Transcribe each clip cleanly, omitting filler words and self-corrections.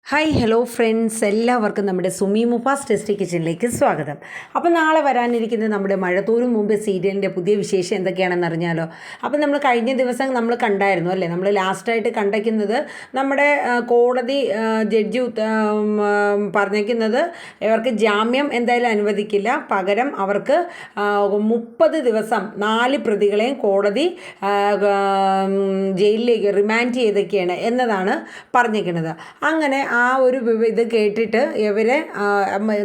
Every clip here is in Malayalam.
ഹായ് ഹലോ ഫ്രണ്ട്സ്, എല്ലാവർക്കും നമ്മുടെ സുമി മുഫാസ് ടെസ്റ്റി കിച്ചണിലേക്ക് സ്വാഗതം. അപ്പോൾ നാളെ വരാനിരിക്കുന്ന നമ്മുടെ മഴത്തോരും മുമ്പ് സീരിയലിൻ്റെ പുതിയ വിശേഷം എന്തൊക്കെയാണെന്ന് അറിഞ്ഞാലോ. അപ്പോൾ നമ്മൾ കഴിഞ്ഞ ദിവസം നമ്മൾ കണ്ടായിരുന്നു അല്ലേ, നമ്മൾ ലാസ്റ്റായിട്ട് കണ്ടയ്ക്കുന്നത് നമ്മുടെ കോടതി ജഡ്ജി പറഞ്ഞേക്കുന്നത് ഇവർക്ക് ജാമ്യം എന്തായാലും അനുവദിക്കില്ല, പകരം അവർക്ക് 30 ദിവസം 4 പ്രതികളെയും കോടതി ജയിലിലേക്ക് റിമാൻഡ് ചെയ്തൊക്കെയാണ് എന്നതാണ് പറഞ്ഞേക്കുന്നത്. അങ്ങനെ ആ ഒരു ഇത് കേട്ടിട്ട് ഇവരെ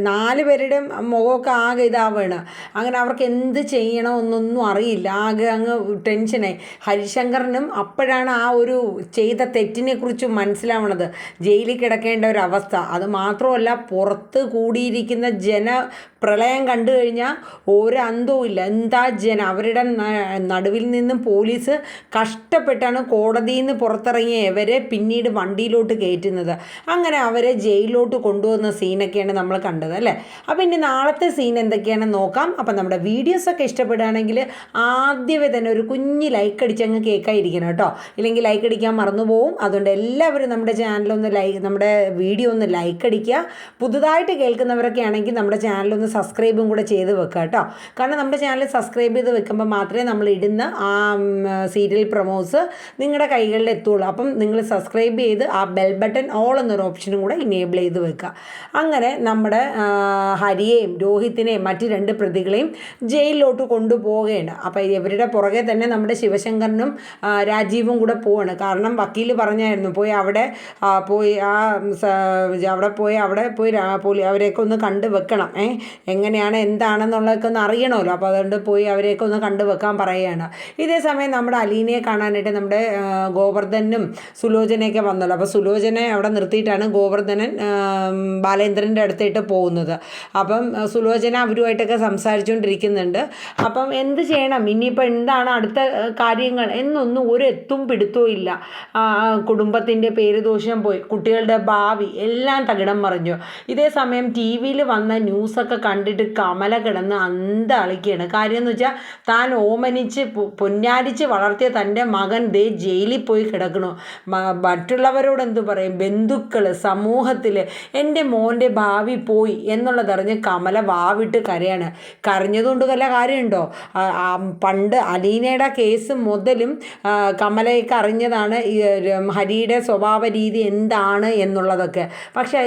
4 പേരുടെയും മുഖമൊക്കെ ആകെ ഇതാവുകയാണ്. അങ്ങനെ അവർക്ക് എന്ത് ചെയ്യണമെന്നൊന്നും അറിയില്ല, ആകെ അങ്ങ് ടെൻഷനായി. ഹരിശങ്കറിനും അപ്പോഴാണ് ആ ഒരു ചെയ്ത തെറ്റിനെ കുറിച്ച് മനസ്സിലാവണത്, ജയിലിൽ കിടക്കേണ്ട ഒരു അവസ്ഥ. അത് മാത്രമല്ല, പുറത്ത് കൂടിയിരിക്കുന്ന പ്രളയം കണ്ടു കഴിഞ്ഞാൽ ഒരു അന്തവും ഇല്ല. എന്താ അവരുടെ നടുവിൽ നിന്നും പോലീസ് കഷ്ടപ്പെട്ടാണ് കോടതിയിൽ നിന്ന് പുറത്തിറങ്ങിയ ഇവരെ പിന്നീട് വണ്ടിയിലോട്ട് കയറ്റുന്നത്. അങ്ങനെ അവരെ ജയിലിലോട്ട് കൊണ്ടുവന്ന സീനൊക്കെയാണ് നമ്മൾ കണ്ടത് അല്ലേ. അപ്പോൾ ഇനി നാളത്തെ സീൻ എന്തൊക്കെയാണെന്ന് നോക്കാം. അപ്പം നമ്മുടെ വീഡിയോസൊക്കെ ഇഷ്ടപ്പെടുകയാണെങ്കിൽ ആദ്യമേ തന്നെ ഒരു കുഞ്ഞ് ലൈക്ക് അടിച്ചങ്ങ് കേൾക്കാതിരിക്കണം കേട്ടോ, ഇല്ലെങ്കിൽ ലൈക്ക് അടിക്കാൻ മറന്നു പോവും. അതുകൊണ്ട് എല്ലാവരും നമ്മുടെ ചാനലൊന്ന് നമ്മുടെ വീഡിയോ ഒന്ന് ലൈക്ക് അടിക്കുക. പുതുതായിട്ട് കേൾക്കുന്നവരൊക്കെ ആണെങ്കിൽ നമ്മുടെ ചാനലൊന്ന് സബ്സ്ക്രൈബും കൂടെ ചെയ്ത് വെക്കുക കേട്ടോ. കാരണം നമ്മുടെ ചാനൽ സബ്സ്ക്രൈബ് ചെയ്ത് വെക്കുമ്പോൾ മാത്രമേ നമ്മൾ ഇടുന്ന ആ സീരിയൽ പ്രൊമോസ് നിങ്ങളുടെ കൈകളിൽ എത്തുള്ളൂ. അപ്പം നിങ്ങൾ സബ്സ്ക്രൈബ് ചെയ്ത് ആ ബെൽ ബട്ടൺ ഓൾ എന്നൊരു ഓപ്ഷനും കൂടെ ഇനേബിൾ ചെയ്ത് വെക്കുക. അങ്ങനെ നമ്മുടെ ഹരിയെയും രോഹിത്തിനെയും മറ്റ് 2 പ്രതികളെയും ജയിലിലോട്ട് കൊണ്ടുപോവുകയാണ്. അപ്പോൾ ഇവരുടെ പുറകെ തന്നെ നമ്മുടെ ശിവശങ്കരനും രാജീവും കൂടെ പോവാണ്. കാരണം വക്കീൽ പറഞ്ഞായിരുന്നു, അവിടെ പോയി അവരെയൊക്കെ ഒന്ന് കണ്ടു വെക്കണം, എങ്ങനെയാണ് എന്താണെന്നുള്ളതൊക്കെ ഒന്ന് അറിയണമല്ലോ. അപ്പോൾ അതുകൊണ്ട് പോയി അവരെയൊക്കെ ഒന്ന് കണ്ടു വെക്കാൻ പറയുകയാണ്. ഇതേ സമയം നമ്മുടെ അലീനയെ കാണാനായിട്ട് നമ്മുടെ ഗോവർദ്ധനും സുലോചനയൊക്കെ വന്നല്ലോ. അപ്പോൾ സുലോചനയെ അവിടെ നിർത്തിയിട്ടാണ് ഗോവർദ്ധനൻ ബാലേന്ദ്രൻ്റെ അടുത്തായിട്ട് പോകുന്നത്. അപ്പം സുലോചന അവരുമായിട്ടൊക്കെ സംസാരിച്ചുകൊണ്ടിരിക്കുന്നുണ്ട്. അപ്പം എന്ത് ചെയ്യണം, ഇനിയിപ്പോൾ എന്താണ് അടുത്ത കാര്യങ്ങൾ എന്നൊന്നും ഒരു എത്തും പിടുത്തവും ഇല്ല. കുടുംബത്തിൻ്റെ പേരുദോഷം പോയി, കുട്ടികളുടെ ഭാവി എല്ലാം തകിടം മറിഞ്ഞു. ഇതേ സമയം ടി വിയിൽ വന്ന ന്യൂസൊക്കെ കണ്ടിട്ട് കമല കിടന്ന് അന്തളിക്കുകയാണ്. കാര്യം എന്ന് വെച്ചാൽ താൻ ഓമനിച്ച് പൊന്നാരിച്ച് വളർത്തിയ തൻ്റെ മകൻ ദേ ജയിലിൽ പോയി കിടക്കണു. മറ്റുള്ളവരോട് എന്തു പറയും, ബന്ധുക്കൾ, സമൂഹത്തിൽ എൻ്റെ മോൻ്റെ ഭാവി പോയി എന്നുള്ളതറിഞ്ഞ് കമല വാവിട്ട് കരയാണ്. കരഞ്ഞതുകൊണ്ട് വല്ല കാര്യമുണ്ടോ? പണ്ട് അലീനയുടെ കേസ് മുതലും കമലയൊക്കെ അറിഞ്ഞതാണ് ഹരിയുടെ സ്വഭാവ രീതി എന്താണ് എന്നുള്ളതൊക്കെ. പക്ഷേ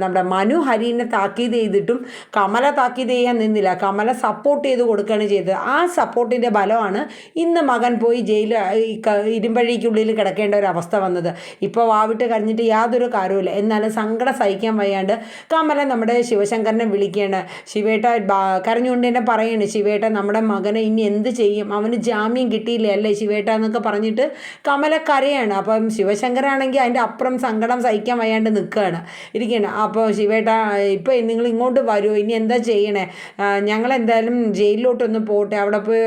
നമ്മുടെ മനു ഹരീനെ താക്കീത് ചെയ്തിട്ടും കമല താക്കീത് ചെയ്യാൻ നിന്നില്ല. കമല സപ്പോർട്ട് ചെയ്ത് കൊടുക്കുകയാണ് ചെയ്തത്. ആ സപ്പോർട്ടിൻ്റെ ഫലമാണ് ഇന്ന് മകൻ പോയി ഇരുമ്പഴിക്കുള്ളിൽ കിടക്കേണ്ട ഒരു അവസ്ഥ വന്നത്. ഇപ്പോൾ വാവിട്ട് കരഞ്ഞിട്ട് യാതൊരു കാര്യമില്ല. എന്നാലും സങ്കടം സഹിക്കാൻ വയ്യാണ്ട് കമല നമ്മുടെ ശിവശങ്കരനെ വിളിക്കുകയാണ്. ശിവേട്ട കരഞ്ഞുകൊണ്ട് തന്നെ പറയുകയാണ്, ശിവേട്ട നമ്മുടെ മകനെ ഇനി എന്ത് ചെയ്യും, അവന് ജാമ്യം കിട്ടിയില്ലേ അല്ലേ ശിവേട്ട എന്നൊക്കെ പറഞ്ഞിട്ട് കമല കരയാണ്. അപ്പം ശിവശങ്കരാണെങ്കിൽ അതിൻ്റെ അപ്പുറം സങ്കടം സഹിക്കാൻ വയ്യാണ്ട് ഇരിക്കുകയാണ്. അപ്പോൾ ശിവേട്ട ഇപ്പോൾ നിങ്ങൾ ഇങ്ങോട്ട് വരുമോ, ഇനി എന്താ ചെയ്യണേ, ഞങ്ങളെന്തായാലും ജയിലിലോട്ടൊന്ന് പോട്ടെ, അവിടെ പോയി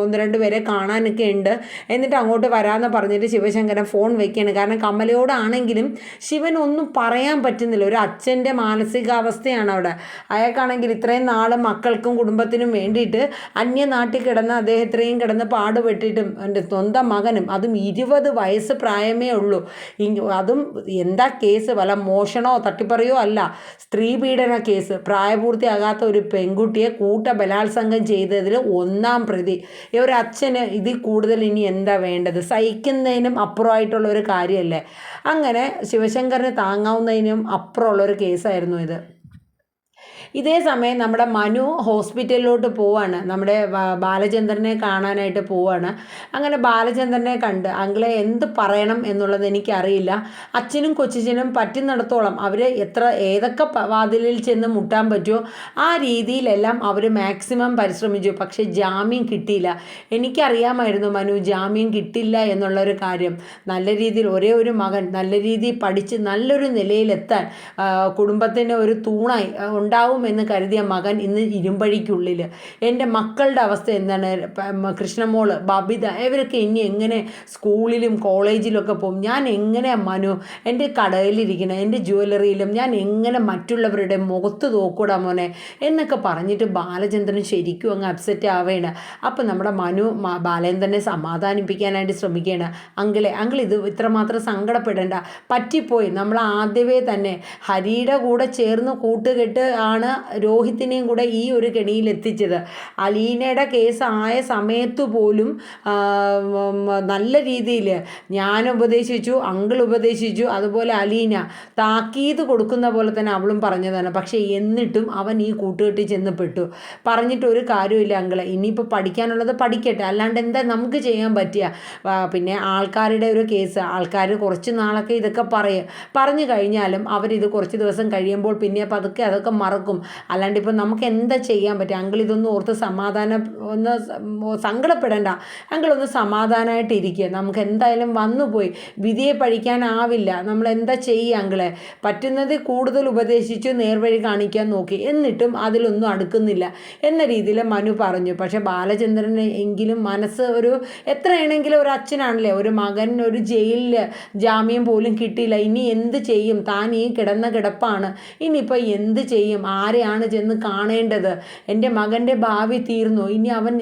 1-2 പേരെ കാണാനൊക്കെ ഉണ്ട്, എന്നിട്ട് അങ്ങോട്ട് വരാമെന്ന് പറഞ്ഞിട്ട് ശിവശങ്കരൻ ഫോൺ വയ്ക്കുകയാണ്. കാരണം കമലയോടാണെങ്കിലും ശിവനൊന്നും പറയാൻ പറ്റുന്നില്ല. ഒരു അച്ഛൻ്റെ മാനസികാവസ്ഥയാണ് അവിടെ. അയാൾക്കാണെങ്കിൽ ഇത്രയും നാൾ മക്കൾക്കും കുടുംബത്തിനും വേണ്ടിയിട്ട് അന്യനാട്ടിൽ കിടന്ന് അദ്ദേഹം ഇത്രയും കിടന്ന് പാടുപെട്ടിട്ടും എൻ്റെ സ്വന്തം മകനും, അതും 20 വയസ്സ് പ്രായമേ ഉള്ളൂ, അതും എന്താ കേസ്, വല്ല മോഷണോ തട്ടിപ്പറിയോ അല്ല, സ്ത്രീ പീഡന കേസ്, പ്രായപൂർത്തിയാകാത്ത ഒരു പെൺകുട്ടിയെ ബലാത്സംഗം ചെയ്തതിൽ 1-ാം പ്രതി. ഒരു അച്ഛന് ഇതിൽ കൂടുതൽ ഇനി എന്താ വേണ്ടത്? സഹിക്കുന്നതിനും അപ്പുറമായിട്ടുള്ള ഒരു കാര്യമല്ലേ. അങ്ങനെ ശിവശങ്കറിന് താങ്ങാവുന്നതിനും അപ്പുറമുള്ളൊരു കേസായിരുന്നു ഇത്. ഇതേ സമയം നമ്മുടെ മനു ഹോസ്പിറ്റലിലോട്ട് പോവാണ്, നമ്മുടെ ബാലചന്ദ്രനെ കാണാനായിട്ട് പോവാണ്. അങ്ങനെ ബാലചന്ദ്രനെ കണ്ട് അങ്കിളെ എന്ത് പറയണം എന്നുള്ളത് എനിക്കറിയില്ല, അച്ഛനും കൊച്ചച്ഛനും പറ്റുന്നിടത്തോളം അവർ ഏതൊക്കെ വാതിലിൽ ചെന്ന് മുട്ടാൻ പറ്റുമോ ആ രീതിയിലെല്ലാം അവർ മാക്സിമം പരിശ്രമിച്ചു. പക്ഷേ ജാമ്യം കിട്ടിയില്ല. എനിക്കറിയാമായിരുന്നു മനു ജാമ്യം കിട്ടില്ല എന്നുള്ളൊരു കാര്യം. നല്ല രീതിയിൽ ഒരേ ഒരു മകൻ നല്ല രീതിയിൽ പഠിച്ച് നല്ലൊരു നിലയിലെത്താൻ കുടുംബത്തിന് ഒരു തൂണായി ഉണ്ടാവും എന്ന് കരുതിയ മകൻ ഇന്ന് ഇരുമ്പഴിക്കുള്ളിൽ. എൻ്റെ മക്കളുടെ അവസ്ഥ എന്താണ്? കൃഷ്ണമോള്, ബബിത, ഇവരൊക്കെ ഇനി എങ്ങനെ സ്കൂളിലും കോളേജിലൊക്കെ പോകും? ഞാൻ എങ്ങനെ മനു എൻ്റെ കടയിലിരിക്കണം, എൻ്റെ ജ്വല്ലറിയിലും ഞാൻ എങ്ങനെ മറ്റുള്ളവരുടെ മുഖത്ത് നോക്കൂടാ മോനെ എന്നൊക്കെ പറഞ്ഞിട്ട് ബാലചന്ദ്രൻ ശരിക്കും അങ്ങ് അപ്സെറ്റ് ആവുകയാണ്. അപ്പം നമ്മുടെ മനു ബാലേന്ദ്രനെ സമാധാനിപ്പിക്കാനായിട്ട് ശ്രമിക്കുകയാണ്. അങ്കിൾ ഇത് ഇത്രമാത്രം സങ്കടപ്പെടേണ്ട, പറ്റിപ്പോയി. നമ്മൾ ആദ്യമേ തന്നെ ഹരിയുടെ കൂടെ ചേർന്ന് കൂട്ടുകെട്ട് ആണ് രോഹിത്തിനെയും കൂടെ ഈ ഒരു കെണിയിൽ എത്തിച്ചത്. അലീനയുടെ കേസ് ആയ സമയത്ത് പോലും നല്ല രീതിയിൽ ഞാൻ ഉപദേശിച്ചു, അങ്കിൾ ഉപദേശിച്ചു, അതുപോലെ അലീന താക്കീത് കൊടുക്കുന്ന പോലെ തന്നെ അവളും പറഞ്ഞതാണ്. പക്ഷേ എന്നിട്ടും അവൻ ഈ കൂട്ടുകെട്ടിൽ ചെന്ന് പെട്ടു. പറഞ്ഞിട്ട് ഒരു കാര്യമില്ല അങ്കിളെ, ഇനിയിപ്പോൾ പഠിക്കാനുള്ളത് പഠിക്കട്ടെ, അല്ലാണ്ട് എന്താ നമുക്ക് ചെയ്യാൻ പറ്റുക? പിന്നെ ആൾക്കാരുടെ ഒരു കേസ്, ആൾക്കാർ കുറച്ച് നാളൊക്കെ ഇതൊക്കെ പറഞ്ഞു കഴിഞ്ഞാലും അവരിത് കുറച്ച് ദിവസം കഴിയുമ്പോൾ പിന്നെ പതുക്കെ അതൊക്കെ മറക്കും. അല്ലാണ്ട് ഇപ്പം നമുക്ക് എന്താ ചെയ്യാൻ പറ്റുക? അങ്കിൾ ഇതൊന്നും ഓർത്ത് ഒന്ന് സങ്കടപ്പെടേണ്ട, അങ്കിൾ ഒന്ന് സമാധാനമായിട്ടിരിക്കുക. നമുക്ക് എന്തായാലും വന്നുപോയി, വിധിയെ പഴിക്കാനാവില്ല, നമ്മൾ എന്താ ചെയ്യുക അങ്കിളെ? പറ്റുന്നത് കൂടുതൽ ഉപദേശിച്ചു, നേർവഴി കാണിക്കാൻ നോക്കി, എന്നിട്ടും അതിലൊന്നും അടുക്കുന്നില്ല എന്ന രീതിയിൽ മനു പറഞ്ഞു. പക്ഷെ ബാലചന്ദ്രന് എങ്കിലും മനസ്സ് എത്രയാണെങ്കിലും ഒരു അച്ഛനാണല്ലേ, ഒരു മകൻ ഒരു ജയിലിൽ ജാമ്യം പോലും കിട്ടിയില്ല, ഇനി എന്ത് ചെയ്യും? താൻ ഈ കിടന്ന കിടപ്പാണ്, ഇനിയിപ്പോൾ എന്ത് ചെയ്യും? ആരെയാണ് ചെന്ന് കാണേണ്ടത്? എൻ്റെ മകൻ്റെ ഭാവി തീർന്നു, ഇനി അവൻ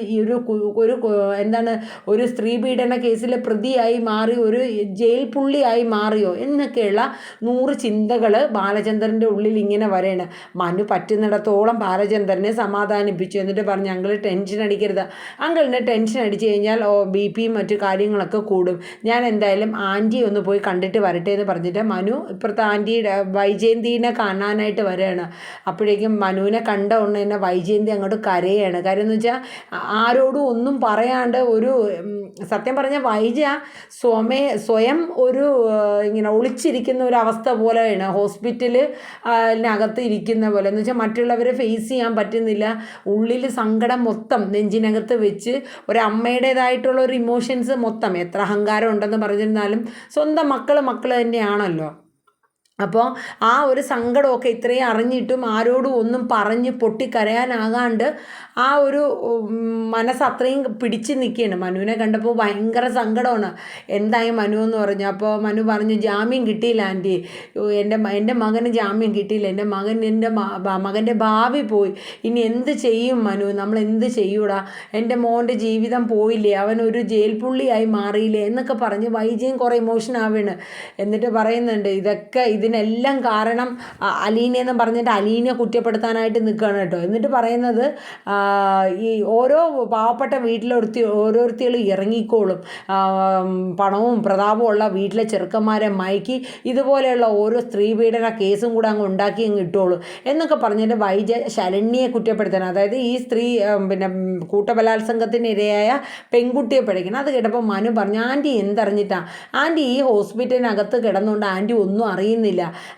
ഒരു സ്ത്രീ പീഡന കേസിൽ പ്രതിയായി മാറി, ഒരു ജയിൽ പുള്ളിയായി മാറിയോ എന്നൊക്കെയുള്ള 100 ചിന്തകൾ ബാലചന്ദ്രൻ്റെ ഉള്ളിൽ ഇങ്ങനെ വരെയാണ്. മനു പറ്റുന്നിടത്തോളം ബാലചന്ദ്രനെ സമാധാനിപ്പിച്ചു. എന്നിട്ട് പറഞ്ഞു, അങ്കിൾ ടെൻഷൻ അടിക്കരുത്, അങ്കിളിന് ടെൻഷൻ അടിച്ചു കഴിഞ്ഞാൽ BP മറ്റു കാര്യങ്ങളൊക്കെ കൂടും, ഞാൻ എന്തായാലും ആൻറ്റിയെ ഒന്ന് പോയി കണ്ടിട്ട് വരട്ടെ എന്ന് പറഞ്ഞിട്ട് മനു ഇപ്പുറത്തെ ആൻറ്റിയുടെ വൈജയന്തിനെ കാണാനായിട്ട് വരികയാണ്. അപ്പോഴേക്കും മനുവിനെ കണ്ട ഉടനെ തന്നെ വൈജയന്തി അങ്ങോട്ട് കരയാണ്. കാര്യം എന്ന് വെച്ചാൽ ആരോടും ഒന്നും പറയാണ്ട് സത്യം പറഞ്ഞാൽ വൈജ സ്വയം ഇങ്ങനെ ഒളിച്ചിരിക്കുന്ന ഒരു അവസ്ഥ പോലെയാണ്, ഹോസ്പിറ്റലിനകത്ത് ഇരിക്കുന്ന പോലെ. എന്ന് വെച്ചാൽ മറ്റുള്ളവരെ ഫേസ് ചെയ്യാൻ പറ്റുന്നില്ല, ഉള്ളിൽ സങ്കടം മൊത്തം നെഞ്ചിനകത്ത് വെച്ച് ഒരമ്മയുടേതായിട്ടുള്ള ഒരു ഇമോഷൻസ് മൊത്തം, എത്ര അഹങ്കാരം ഉണ്ടെന്ന് പറഞ്ഞിരുന്നാലും സ്വന്തം മക്കൾ തന്നെയാണല്ലോ. അപ്പോൾ ആ ഒരു സങ്കടമൊക്കെ ഇത്രയും അറിഞ്ഞിട്ടും ആരോടും ഒന്നും പറഞ്ഞ് പൊട്ടിക്കരയാനാകാണ്ട് ആ ഒരു മനസ്സ് അത്രയും പിടിച്ച് നിൽക്കുകയാണ്. മനുവിനെ കണ്ടപ്പോൾ ഭയങ്കര സങ്കടമാണ്. എന്തായി മനു എന്ന് പറഞ്ഞു. അപ്പോൾ മനു പറഞ്ഞു, ജാമ്യം കിട്ടിയില്ല ആൻറ്റി, എൻ്റെ മകന് ജാമ്യം കിട്ടിയില്ല, എൻ്റെ മകൻ്റെ ഭാവി പോയി, ഇനി എന്ത് ചെയ്യും മനു, നമ്മൾ എന്ത് ചെയ്യൂടാ? എൻ്റെ മോൻ്റെ ജീവിതം പോയില്ലേ, അവൻ ഒരു ജയിൽ പുള്ളിയായി മാറിയില്ലേ എന്നൊക്കെ പറഞ്ഞ് വൈജയും കുറേ ഇമോഷൻ ആവുകയാണ്. എന്നിട്ട് പറയുന്നുണ്ട്, ഇതിനെല്ലാം കാരണം അലീനയെന്ന് പറഞ്ഞിട്ട് അലീനയെ കുറ്റപ്പെടുത്താനായിട്ട് നിൽക്കുകയാണ് കേട്ടോ. എന്നിട്ട് പറയുന്നത്, ഈ ഓരോ പാവപ്പെട്ട ഓരോരുത്തികളും ഇറങ്ങിക്കോളും, പണവും പ്രതാപവും ഉള്ള വീട്ടിലെ ചെറുക്കന്മാരെ മയക്കി ഇതുപോലെയുള്ള ഓരോ സ്ത്രീ പീഡന കേസും കൂടെ അങ്ങ് ഉണ്ടാക്കി അങ്ങ് ഇട്ടോളൂ എന്നൊക്കെ പറഞ്ഞിട്ട് വൈജ ശരണ്യെ കുറ്റപ്പെടുത്തണം. അതായത് ഈ സ്ത്രീ കൂട്ടബലാത്സംഗത്തിന് ഇരയായ പെൺകുട്ടിയെ പഠിക്കണം. അത് കേട്ടപ്പോൾ മനു പറഞ്ഞു, ആൻറ്റി എന്തറിഞ്ഞിട്ടാണ്? ആൻറ്റി ഈ ഹോസ്പിറ്റലിനകത്ത് കിടന്നുകൊണ്ട് ആൻറ്റി ഒന്നും അറിയുന്നില്ല,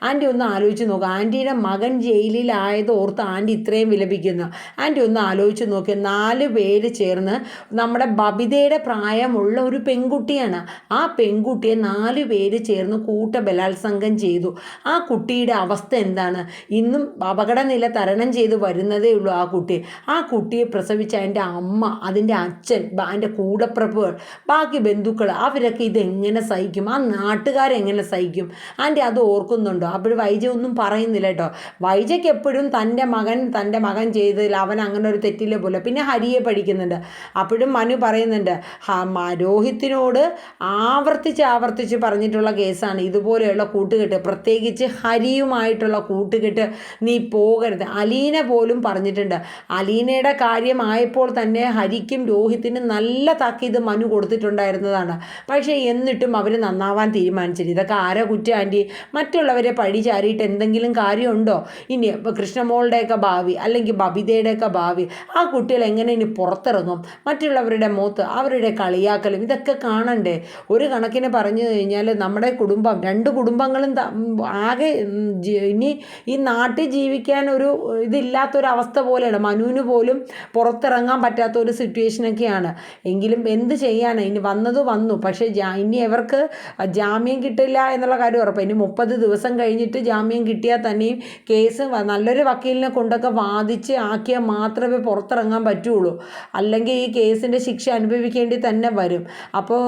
ആൻറ്റി ഒന്ന് ആലോചിച്ച് നോക്കുക. ആൻറ്റിയുടെ മകൻ ജയിലിലായത് ഓർത്ത് ആൻറ്റി ഇത്രയും വിലപിക്കുന്നു. ആൻറ്റി ഒന്ന് ആലോചിച്ച് നോക്കി, 4 പേര് ചേർന്ന് നമ്മുടെ ബബിതയുടെ പ്രായമുള്ള ഒരു പെൺകുട്ടിയാണ്, ആ പെൺകുട്ടിയെ 4 പേര് ചേർന്ന് കൂട്ടബലാത്സംഗം ചെയ്തു. ആ കുട്ടിയുടെ അവസ്ഥ എന്താണ്? ഇന്നും അപകടനില തരണം ചെയ്ത് വരുന്നതേ ഉള്ളൂ ആ കുട്ടിയെ പ്രസവിച്ച അതിൻ്റെ അമ്മ, അതിൻ്റെ അച്ഛൻ, അതിൻ്റെ കൂടപ്പിറപ്പുകൾ, ബാക്കി ബന്ധുക്കൾ, അവരൊക്കെ ഇതെങ്ങനെ സഹിക്കും? ആ നാട്ടുകാരെങ്ങനെ സഹിക്കും? ആൻറ്റി അത് ഓർക്കുന്നുണ്ടോ? അപ്പോൾ വൈജ ഒന്നും പറയുന്നില്ല കേട്ടോ. വൈജയ്ക്ക് എപ്പോഴും തൻ്റെ മകൻ ചെയ്തതിൽ അവൻ അങ്ങനെ ഒരു തെറ്റില്ല പോലെ. പിന്നെ ഹരിയെ പഠിക്കുന്നുണ്ട്. അപ്പോഴും മനു പറയുന്നുണ്ട്, രോഹിത്തിനോട് ആവർത്തിച്ച് പറഞ്ഞിട്ടുള്ള കേസാണ് ഇതുപോലെയുള്ള കൂട്ടുകെട്ട്, പ്രത്യേകിച്ച് ഹരിയുമായിട്ടുള്ള കൂട്ടുകെട്ട് നീ പോകരുത്. അലീന പോലും പറഞ്ഞിട്ടുണ്ട്. അലീനയുടെ കാര്യമായപ്പോൾ തന്നെ ഹരിക്കും രോഹിത്തിനും നല്ല താക്കീത് മനു കൊടുത്തിട്ടുണ്ടായിരുന്നതാണ്. പക്ഷേ എന്നിട്ടും അവർ നന്നാവാൻ തീരുമാനിച്ചില്ല. ഇതൊക്കെ ആരാ കുറ്റം ആൻറ്റി? മറ്റുള്ളവരെ പഴി ചാരിയിട്ട് എന്തെങ്കിലും കാര്യമുണ്ടോ? ഇനി കൃഷ്ണമോളുടെയൊക്കെ ഭാവി അല്ലെങ്കിൽ ബബിതയുടെയൊക്കെ ഭാവി, ആ കുട്ടികൾ എങ്ങനെ ഇനി പുറത്തിറങ്ങും? മറ്റുള്ളവരുടെ മുഖത്ത് അവരുടെ കളിയാക്കലും ഇതൊക്കെ കാണണ്ടേ? ഒരു കണക്കിന് പറഞ്ഞു കഴിഞ്ഞാൽ നമ്മുടെ കുടുംബം, 2 കുടുംബങ്ങളും ആകെ ഇനി ഈ നാട്ടിൽ ജീവിക്കാൻ ഇതില്ലാത്തൊരവസ്ഥ പോലെയാണ്. മനുവിന് പോലും പുറത്തിറങ്ങാൻ പറ്റാത്ത ഒരു സിറ്റുവേഷനൊക്കെയാണ്. എങ്കിലും എന്ത് ചെയ്യാനാണ്? ഇനി വന്നു. പക്ഷേ ഇനി അവർക്ക് ജാമ്യം കിട്ടില്ല എന്നുള്ള കാര്യം ഉറപ്പാണ്. ഇനി 30 ദിവസം കഴിഞ്ഞിട്ട് ജാമ്യം കിട്ടിയാൽ തന്നെയും കേസ് നല്ലൊരു വക്കീലിനെ കൊണ്ടൊക്കെ വാദിച്ച് ആക്കിയാൽ മാത്രമേ പുറത്തിറങ്ങാൻ പറ്റുള്ളൂ. അല്ലെങ്കിൽ ഈ കേസിൻ്റെ ശിക്ഷ അനുഭവിക്കേണ്ടി തന്നെ വരും. അപ്പോൾ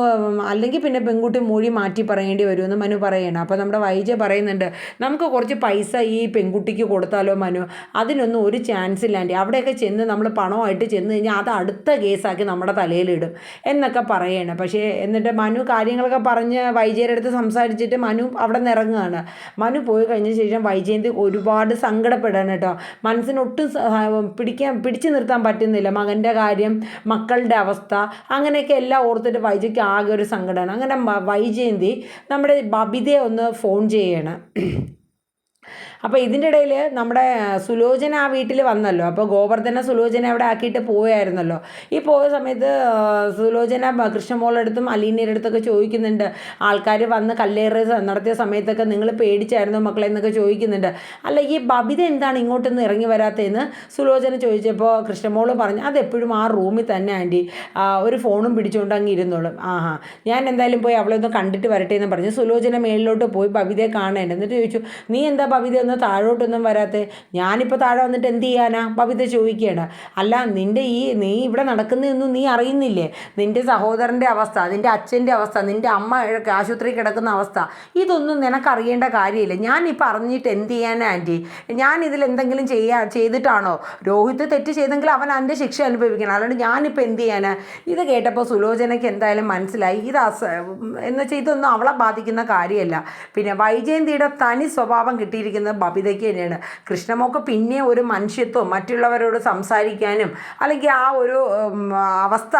അല്ലെങ്കിൽ പിന്നെ പെൺകുട്ടി മൊഴി മാറ്റി പറയേണ്ടി വരുമെന്ന് മനു പറയണം. അപ്പോൾ നമ്മുടെ വൈജ പറയുന്നുണ്ട്, നമുക്ക് കുറച്ച് പൈസ ഈ പെൺകുട്ടിക്ക് കൊടുത്താലോ മനു, അതിനൊന്നും ഒരു ചാൻസ് ഇല്ലാണ്ട് അവിടെയൊക്കെ ചെന്ന് നമ്മൾ പണമായിട്ട് ചെന്ന് കഴിഞ്ഞാൽ അത് അടുത്ത കേസാക്കി നമ്മുടെ തലയിലിടും എന്നൊക്കെ പറയണം. പക്ഷേ എന്നിട്ട് മനു കാര്യങ്ങളൊക്കെ പറഞ്ഞ് വൈജയുടെ അടുത്ത് സംസാരിച്ചിട്ട് മനു അവിടെ നിന്ന് ഇറങ്ങുകയാണ്. മനു പോയി കഴിഞ്ഞ ശേഷം വൈജയന്തി ഒരുപാട് സങ്കടപ്പെടാണ് കേട്ടോ. മനസ്സിനൊട്ടും പിടിച്ചു നിർത്താൻ പറ്റുന്നില്ല. മകൻ്റെ കാര്യം, മക്കളുടെ അവസ്ഥ, അങ്ങനെയൊക്കെ എല്ലാം ഓർത്തിട്ട് വൈജയ്ക്ക് ആകെ ഒരു സങ്കടമാണ്. അങ്ങനെ വൈജയന്തി നമ്മുടെ ബബിതയെ ഒന്ന് ഫോൺ ചെയ്യണം. അപ്പോൾ ഇതിൻ്റെ ഇടയിൽ നമ്മുടെ സുലോചന ആ വീട്ടിൽ വന്നല്ലോ. അപ്പോൾ ഗോവർദ്ധന സുലോചന അവിടെ ആക്കിയിട്ട് പോയായിരുന്നല്ലോ. ഈ പോയ സമയത്ത് സുലോചന കൃഷ്ണമോളുടെ അടുത്തും അലീനയുടെ അടുത്തൊക്കെ ചോദിക്കുന്നുണ്ട്, ആൾക്കാർ വന്ന് കല്ലേറ് നടത്തിയ സമയത്തൊക്കെ നിങ്ങൾ പേടിച്ചായിരുന്നോ മക്കളെ എന്നൊക്കെ ചോദിക്കുന്നുണ്ട്. അല്ല, ഈ ബബിത എന്താണ് ഇങ്ങോട്ടൊന്നും ഇറങ്ങി വരാത്തതെന്ന് സുലോചന ചോദിച്ചപ്പോൾ കൃഷ്ണമോൾ പറഞ്ഞു, അതെപ്പോഴും ആ റൂമിൽ തന്നെ ആൻറ്റി, ഒരു ഫോണും പിടിച്ചുകൊണ്ട് അങ്ങ് ഇരുന്നോളും. ഞാൻ എന്തായാലും പോയി അവളെ ഒന്ന് കണ്ടിട്ട് വരട്ടെ എന്ന് പറഞ്ഞു സുലോചന മേളിലോട്ട് പോയി ബബിതയെ കാണേണ്ട. എന്നിട്ട് ചോദിച്ചു, നീ എന്താ ബബിത ഒന്ന് താഴോട്ടൊന്നും വരാത്തെ? ഞാനിപ്പോൾ താഴെ വന്നിട്ട് എന്ത് ചെയ്യാനാ? ബബിത ചോദിക്കുകയാണ്. അല്ല, നീ ഇവിടെ നടക്കുന്നതൊന്നും നീ അറിയുന്നില്ലേ? നിൻ്റെ സഹോദരൻ്റെ അവസ്ഥ, നിൻ്റെ അച്ഛൻ്റെ അവസ്ഥ, നിൻ്റെ അമ്മ ആശുപത്രി കിടക്കുന്ന അവസ്ഥ, ഇതൊന്നും നിനക്കറിയേണ്ട കാര്യമില്ല. ഞാനിപ്പോൾ അറിഞ്ഞിട്ട് എന്ത് ചെയ്യാനാ ആൻറ്റി? ഞാൻ ഇതിൽ എന്തെങ്കിലും ചെയ്തിട്ടാണോ? രോഹിത് തെറ്റ് ചെയ്തെങ്കിൽ അവൻ അതിൻ്റെ ശിക്ഷ അനുഭവിക്കണം, അല്ലാണ്ട് ഞാനിപ്പോൾ എന്ത് ചെയ്യാനാ? ഇത് കേട്ടപ്പോൾ സുലോചനയ്ക്ക് എന്തായാലും മനസ്സിലായി എന്ന് വെച്ചാൽ ഇതൊന്നും അവളെ ബാധിക്കുന്ന കാര്യമല്ല. പിന്നെ വൈജയന്തിയുടെ തനി സ്വഭാവം കിട്ടിയിരിക്കുന്നത് ബബിതയ്ക്ക് തന്നെയാണ്. കൃഷ്ണമോക്ക് പിന്നെ ഒരു മനുഷ്യത്വം, മറ്റുള്ളവരോട് സംസാരിക്കാനും അല്ലെങ്കിൽ ആ ഒരു അവസ്ഥ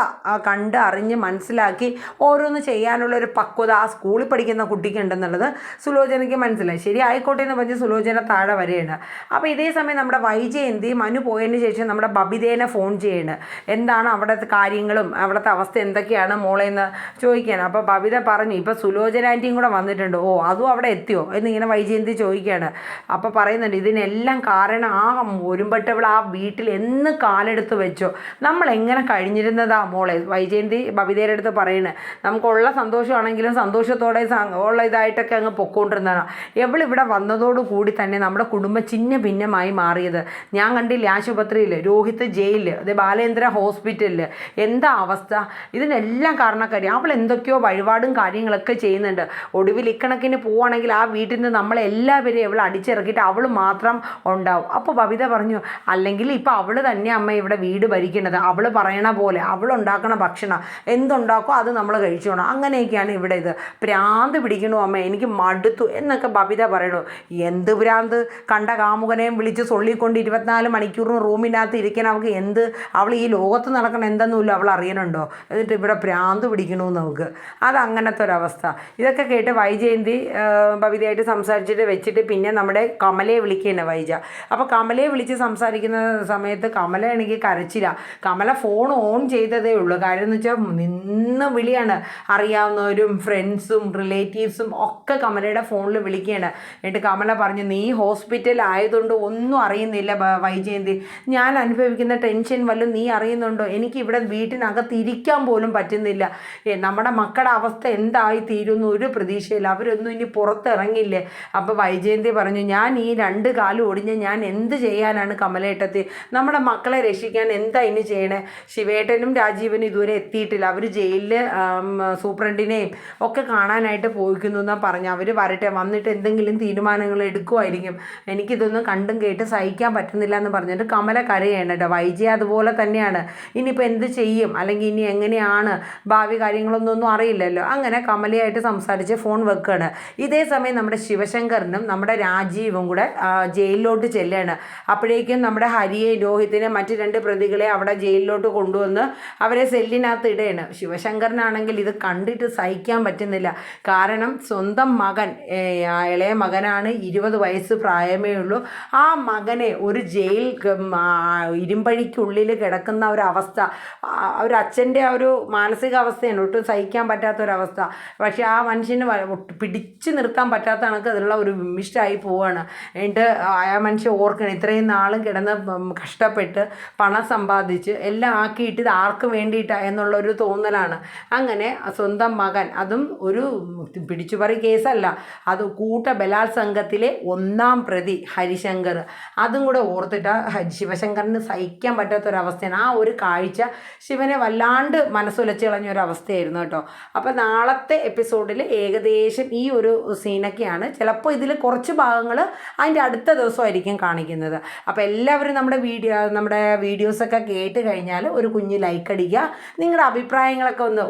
കണ്ട് അറിഞ്ഞ് മനസ്സിലാക്കി ഓരോന്ന് ചെയ്യാനുള്ളൊരു പക്വത ആ സ്കൂളിൽ പഠിക്കുന്ന കുട്ടിക്കുണ്ടെന്നുള്ളത് സുലോചനയ്ക്ക് മനസ്സിലായി. ശരി, ആയിക്കോട്ടെ എന്ന് പറഞ്ഞ് സുലോചന താഴെ വരെയാണ്. അപ്പോൾ ഇതേ സമയം നമ്മുടെ വൈജയന്തി മനു പോയതിന് ശേഷം നമ്മുടെ ബബിതേനെ ഫോൺ ചെയ്യാണ്. എന്താണ് അവിടുത്തെ കാര്യങ്ങളും അവിടുത്തെ അവസ്ഥ എന്തൊക്കെയാണ് മോളെ എന്ന് ചോദിക്കുകയാണ്. അപ്പോൾ ബബിത പറഞ്ഞു, ഇപ്പോൾ സുലോചന ആൻറ്റിയും കൂടെ വന്നിട്ടുണ്ട്. ഓ, അതും അവിടെ എത്തിയോ എന്നിങ്ങനെ വൈജയന്തി ചോദിക്കുകയാണ്. അപ്പോൾ പറയുന്നുണ്ട്, ഇതിനെല്ലാം കാരണം ആ ഒരുമ്പെട്ടവൾ ആ വീട്ടിൽ എന്ന് കാലെടുത്ത് വെച്ചോ, നമ്മൾ എങ്ങനെ കഴിഞ്ഞിരുന്നതാ മോളെ. വൈജയന്തി ബബിതയുടെ അടുത്ത് പറയുന്നത്, നമുക്കുള്ള സന്തോഷമാണെങ്കിലും സന്തോഷത്തോടെ ഉള്ള ഇതായിട്ടൊക്കെ അങ്ങ് പൊക്കോണ്ടിരുന്നതാണ്. എവളിവിടെ വന്നതോടുകൂടി തന്നെ നമ്മുടെ കുടുംബം ചിന്ന ഭിന്നമായി മാറിയത്. ഞാൻ കണ്ടില്ല, ആശുപത്രിയിൽ, രോഹിത് ജയിലിൽ, അത് ബാലേന്ദ്ര ഹോസ്പിറ്റലിൽ, എന്താ അവസ്ഥ. ഇതിനെല്ലാം കാരണക്കാരി അവൾ എന്തൊക്കെയോ വഴിപാടും കാര്യങ്ങളൊക്കെ ചെയ്യുന്നുണ്ട്. ഒടുവിൽ ഇക്കണക്കിന് പോവുകയാണെങ്കിൽ ആ വീട്ടിൽ നിന്ന് നമ്മളെല്ലാവരെയും അവൾ അടിച്ചിറക്കിയിട്ട് അവൾ മാത്രം ഉണ്ടാവും. അപ്പോൾ ബബിത പറഞ്ഞു, അല്ലെങ്കിൽ ഇപ്പോൾ അവൾ തന്നെ അമ്മ ഇവിടെ വീട് ഭരിക്കുന്നത്. അവൾ പറയണ പോലെ അവൾ ഉണ്ടാക്കണ ഭക്ഷണം എന്തുണ്ടാക്കോ അത് നമ്മൾ കഴിച്ചോണം. അങ്ങനെയൊക്കെയാണ് ഇവിടെ. ഇത് ഭ്രാന്ത് പിടിക്കണു അമ്മ, എനിക്ക് മടുത്തു എന്നൊക്കെ ബബിത പറയണു. എന്ത് ഭ്രാന്ത്? കണ്ട കാമുകനെയും വിളിച്ച് സൊള്ളിക്കൊണ്ട് 24 മണിക്കൂറിന് റൂമിനകത്ത് ഇരിക്കണം. അവൾ ഈ ലോകത്ത് നടക്കണം എന്തെന്നുമില്ല അവൾ അറിയണുണ്ടോ? എന്നിട്ട് ഇവിടെ ഭ്രാന്ത് പിടിക്കണു നമുക്ക്. അത് അങ്ങനത്തെ ഒരവസ്ഥ. ഇതൊക്കെ കേട്ട് വൈജയന്തി ബബിതയായിട്ട് സംസാരിച്ചിട്ട് വെച്ചിട്ട് പിന്നെ നമ്മുടെ കമലയെ വിളിക്കുകയാണ് വൈജ. അപ്പോൾ കമലയെ വിളിച്ച് സംസാരിക്കുന്ന സമയത്ത് കമല എനിക്ക് കരച്ചില്ല. കമല ഫോൺ ഓൺ ചെയ്തതേ ഉള്ളൂ. കാര്യം എന്ന് വെച്ചാൽ നിന്ന് വിളിയാണ്. അറിയാവുന്നവരും ഫ്രണ്ട്സും റിലേറ്റീവ്സും ഒക്കെ കമലയുടെ ഫോണിൽ വിളിക്കുകയാണ്. എന്നിട്ട് കമല പറഞ്ഞു, നീ ഹോസ്പിറ്റൽ ആയതുകൊണ്ട് ഒന്നും അറിയുന്നില്ല വൈജയന്തി. ഞാൻ അനുഭവിക്കുന്ന ടെൻഷൻ വല്ലതും നീ അറിയുന്നുണ്ടോ? എനിക്ക് ഇവിടെ വീട്ടിനകത്ത് ഇരിക്കാൻ പോലും പറ്റുന്നില്ല. നമ്മുടെ മക്കളുടെ അവസ്ഥ എന്തായി തീരുന്നു ഒരു പ്രതീക്ഷയില്ല. അവരൊന്നും ഇനി പുറത്തിറങ്ങില്ലേ. അപ്പോൾ വൈജയന്തി പറഞ്ഞു, ഞാൻ ഈ 2 കാലും ഒടിഞ്ഞ് ഞാൻ എന്ത് ചെയ്യാനാണ് കമലേട്ടത്തി? നമ്മുടെ മക്കളെ രക്ഷിക്കാൻ എന്താ ഇനി ചെയ്യണേ? ശിവേട്ടനും രാജീവനും ഇതുവരെ എത്തിയിട്ടില്ല. അവർ ജയിലിൽ സൂപ്രണ്ടിനെയും ഒക്കെ കാണാനായിട്ട് പോയിക്കുന്നു എന്നാണ് പറഞ്ഞു. അവർ വരട്ടെ, വന്നിട്ട് എന്തെങ്കിലും തീരുമാനങ്ങൾ എടുക്കുമായിരിക്കും. എനിക്കിതൊന്നും കണ്ടും കേട്ട് സഹിക്കാൻ പറ്റുന്നില്ല എന്ന് പറഞ്ഞിട്ട് കമല കരയാണ് കേട്ടോ. വൈജയ അതുപോലെ തന്നെയാണ്. ഇനിയിപ്പോൾ എന്ത് ചെയ്യും, അല്ലെങ്കിൽ ഇനി എങ്ങനെയാണ് ഭാവി കാര്യങ്ങളൊന്നും അറിയില്ലല്ലോ. അങ്ങനെ കമലയായിട്ട് സംസാരിച്ച് ഫോൺ വെക്കുകയാണ്. ഇതേ സമയം നമ്മുടെ ശിവശങ്കറിനും നമ്മുടെ രാജീവും കൂടെ ജയിലിലോട്ട് ചെല്ലുകയാണ്. അപ്പോഴേക്കും നമ്മുടെ ഹരിയെ, രോഹിത്തിനെ, മറ്റ് 2 പ്രതികളെ അവിടെ ജയിലിലോട്ട് കൊണ്ടുവന്ന് അവരെ സെല്ലിനകത്ത് ഇടുകയാണ്. ശിവശങ്കറിനാണെങ്കിൽ ഇത് കണ്ടിട്ട് സഹിക്കാൻ പറ്റുന്നില്ല. കാരണം സ്വന്തം മകൻ, ഇളയ മകനാണ്, 20 വയസ്സ് പ്രായമേ ഉള്ളൂ. ആ മകനെ ഒരു ജയിൽ ഇരുമ്പഴിക്കുള്ളിൽ കിടക്കുന്ന ഒരവസ്ഥ, ഒരു അച്ഛൻ്റെ ആ ഒരു മാനസികാവസ്ഥയാണ്. ഒട്ടും സഹിക്കാൻ പറ്റാത്തൊരവസ്ഥ. പക്ഷേ ആ മനുഷ്യന് പിടിച്ചു നിർത്താൻ പറ്റാത്ത കണക്ക് അതിലുള്ള ഒരു വിമിഷ്ടമായി പോവുകയാണ്. പോവുകയാണ്. എന്നിട്ട് ആ മനുഷ്യൻ ഓർക്കണം ഇത്രയും നാളും കിടന്ന് കഷ്ടപ്പെട്ട് പണം സമ്പാദിച്ച് എല്ലാം ആക്കിയിട്ട് ഇത് ആർക്ക് വേണ്ടിയിട്ടാണ് എന്നുള്ളൊരു തോന്നലാണ്. അങ്ങനെ സ്വന്തം മകൻ, അതും ഒരു പിടിച്ചുപറി കേസല്ല, അത് ബലാത്സംഗത്തിലെ 1-ാം പ്രതി ഹരിശങ്കർ, അതും കൂടെ ഓർത്തിട്ട് ശിവശങ്കറിന് സഹിക്കാൻ പറ്റാത്തൊരവസ്ഥയാണ്. ആ ഒരു കാഴ്ച ശിവനെ വല്ലാണ്ട് മനസ്സുലച്ച് കളഞ്ഞൊരവസ്ഥയായിരുന്നു കേട്ടോ. അപ്പോൾ നാളത്തെ എപ്പിസോഡിൽ ഏകദേശം ഈ ഒരു സീനൊക്കെയാണ്. ചിലപ്പോൾ ഇതിൽ കുറച്ച് ഭാഗങ്ങൾ അതിൻ്റെ അടുത്ത ദിവസമായിരിക്കും കാണിക്കുന്നത്. അപ്പോൾ എല്ലാവരും നമ്മുടെ വീഡിയോസൊക്കെ കേട്ട് കഴിഞ്ഞാൽ ഒരു കുഞ്ഞ് ലൈക്ക് അടിക്കുക. നിങ്ങളുടെ അഭിപ്രായങ്ങളൊക്കെ ഒന്ന്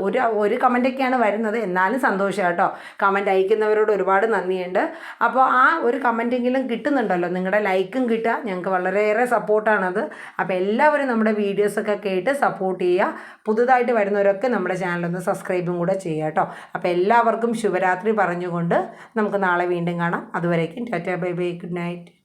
ഒരു കമൻറ്റൊക്കെയാണ് വരുന്നത്, എന്നാലും സന്തോഷം കേട്ടോ. കമൻറ്റ് അയക്കുന്നവരോട് ഒരുപാട് നന്ദിയുണ്ട്. അപ്പോൾ ആ ഒരു കമൻറ്റെങ്കിലും കിട്ടുന്നുണ്ടല്ലോ, നിങ്ങളുടെ ലൈക്കും കിട്ടുക ഞങ്ങൾക്ക് വളരെയേറെ സപ്പോർട്ടാണത്. അപ്പോൾ എല്ലാവരും നമ്മുടെ വീഡിയോസൊക്കെ കേട്ട് സപ്പോർട്ട് ചെയ്യുക. പുതുതായിട്ട് വരുന്നവരൊക്കെ നമ്മുടെ ചാനലൊന്ന് സബ്സ്ക്രൈബും കൂടെ ചെയ്യുക കേട്ടോ. അപ്പോൾ എല്ലാവർക്കും ശുഭരാത്രി പറഞ്ഞുകൊണ്ട് നമുക്ക് നാളെ വീണ്ടും കാണാം. അതുവരേക്കും tata bye bye, good night.